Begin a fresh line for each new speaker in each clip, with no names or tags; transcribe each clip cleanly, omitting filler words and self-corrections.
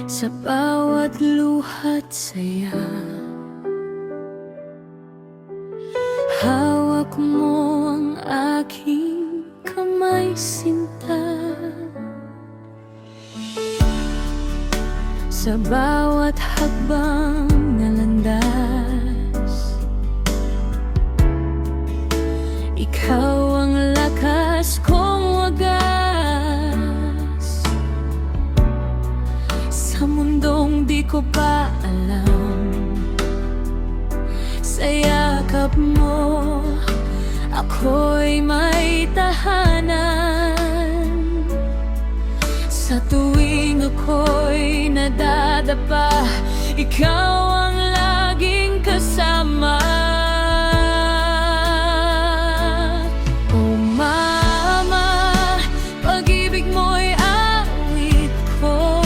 sa bawat luha't saya. Hawak mo ang aking kamay, sinta, sa bawat hakbang na landas. Ikaw ang lakas kong wagas sa mundong di ko pa alam. Sa yakap mo ako'y may tahanan. Sa tuwing ako'y nadadapa, ikaw ang laging kasama. Oh mama, pag-ibig mo'y awit ko,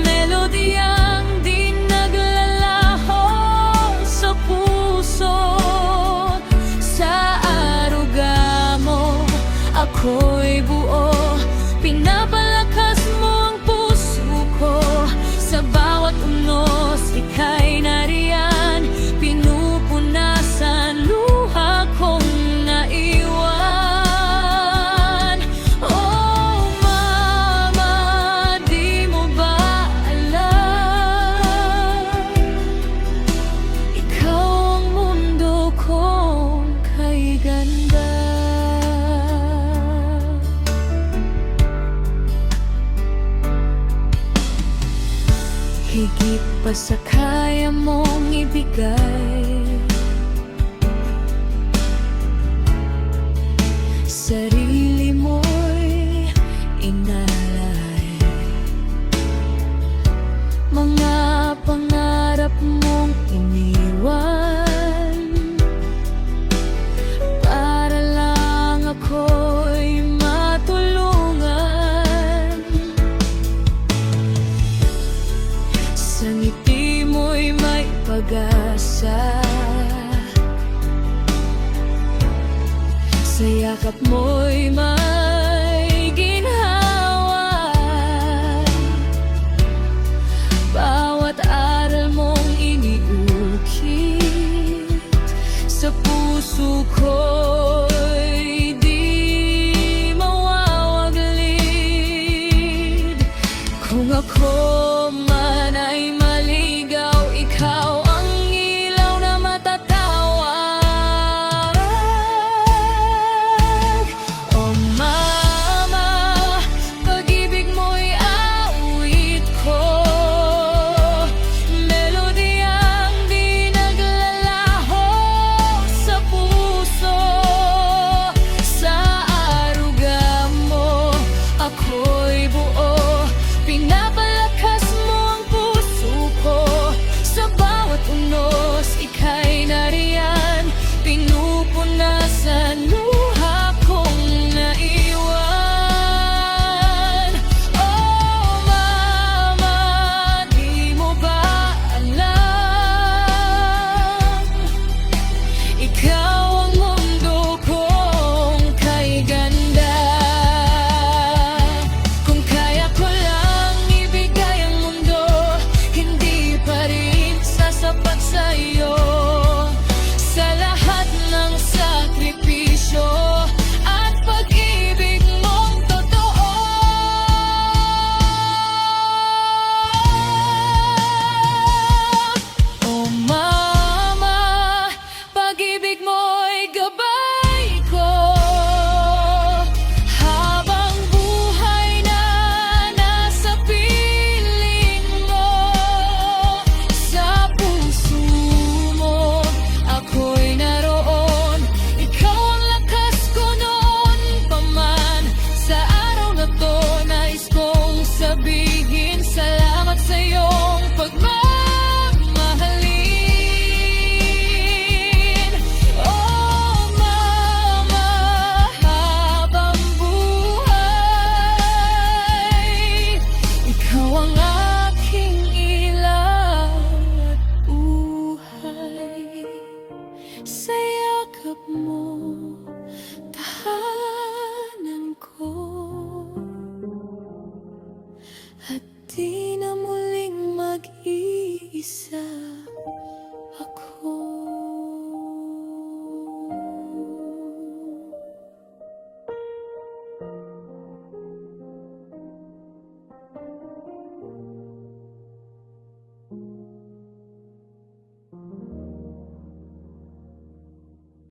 melodiyang di naglalaho sa puso. Sa aruga mo ako'y buo, pinapalakas mo ang puso ko. Sa bawat unos ika'y nariyan, pinupunasan luha kong naiwan. Oh mama, di mo ba alam, ikaw ang mundo kong kay ganda. Higit pa sa kaya mong ibigay,